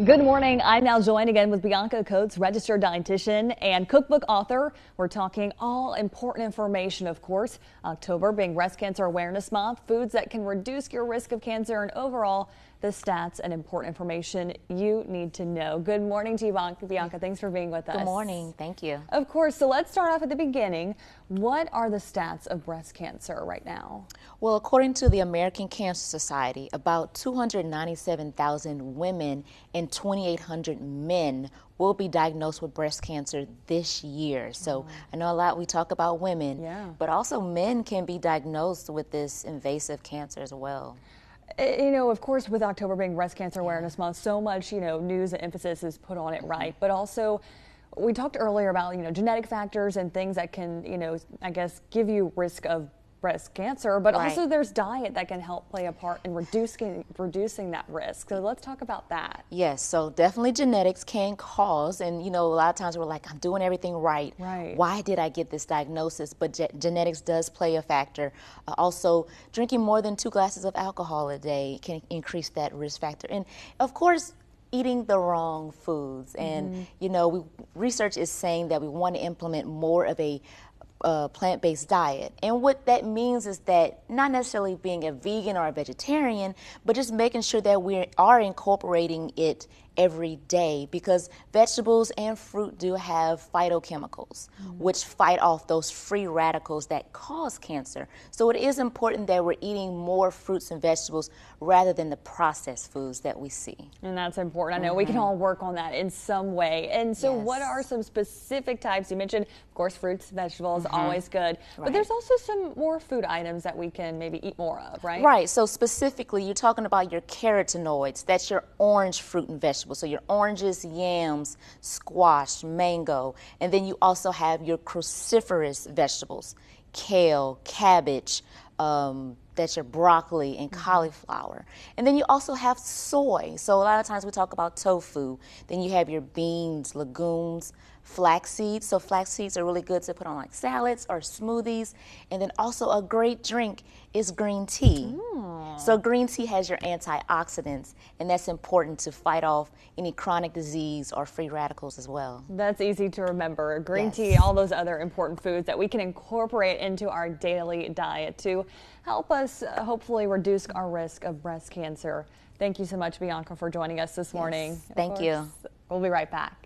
Good morning. I'm now joined again with Bianca Coates, registered dietitian and cookbook author. We're talking all important information, of course. October being Breast Cancer Awareness Month, foods that can reduce your risk of cancer, and overall the stats and important information you need to know. Good morning to you, Bianca. Thanks for being with us. Good morning. Thank you. Of course. So let's start off at the beginning. What are the stats of breast cancer right now? Well, according to the American Cancer Society, about 297,000 women and 2,800 men will be diagnosed with breast cancer this year. So I know a lot we talk about women, but also men can be diagnosed with this invasive cancer as well. You know, of course, with October being Breast Cancer Awareness Month, so much, news and emphasis is put on it, right? But also, we talked earlier about, genetic factors and things that can, I guess, give you risk of breast cancer, but also there's diet that can help play a part in reducing that risk. So let's talk about that. Yes, so definitely genetics can cause, and a lot of times we're like, I'm doing everything right. Why did I get this diagnosis? But genetics does play a factor. Also, drinking more than 2 glasses of alcohol a day can increase that risk factor. And of course, eating the wrong foods. And, research is saying that we want to implement more of a plant-based diet. And what that means is that not necessarily being a vegan or a vegetarian, but just making sure that we are incorporating it every day, because vegetables and fruit do have phytochemicals, which fight off those free radicals that cause cancer. So it is important that we're eating more fruits and vegetables rather than the processed foods that we see. And that's important. I know we can all work on that in some way. And so what are some specific types? You mentioned, of course, fruits, vegetables, always good. But there's also some more food items that we can maybe eat more of, right? Right. So specifically, you're talking about your carotenoids. That's your orange fruit and vegetables. So your oranges, yams, squash, mango, and then you also have your cruciferous vegetables, kale, cabbage, that's your broccoli and cauliflower. And then you also have soy. So a lot of times we talk about tofu. Then you have your beans, legumes, flax seeds. So flax seeds are really good to put on like salads or smoothies. And then also a great drink is green tea. So green tea has your antioxidants, and that's important to fight off any chronic disease or free radicals as well. That's easy to remember. Green tea, all those other important foods that we can incorporate into our daily diet to help us hopefully reduce our risk of breast cancer. Thank you so much, Bianca, for joining us this morning. Thank you. We'll be right back.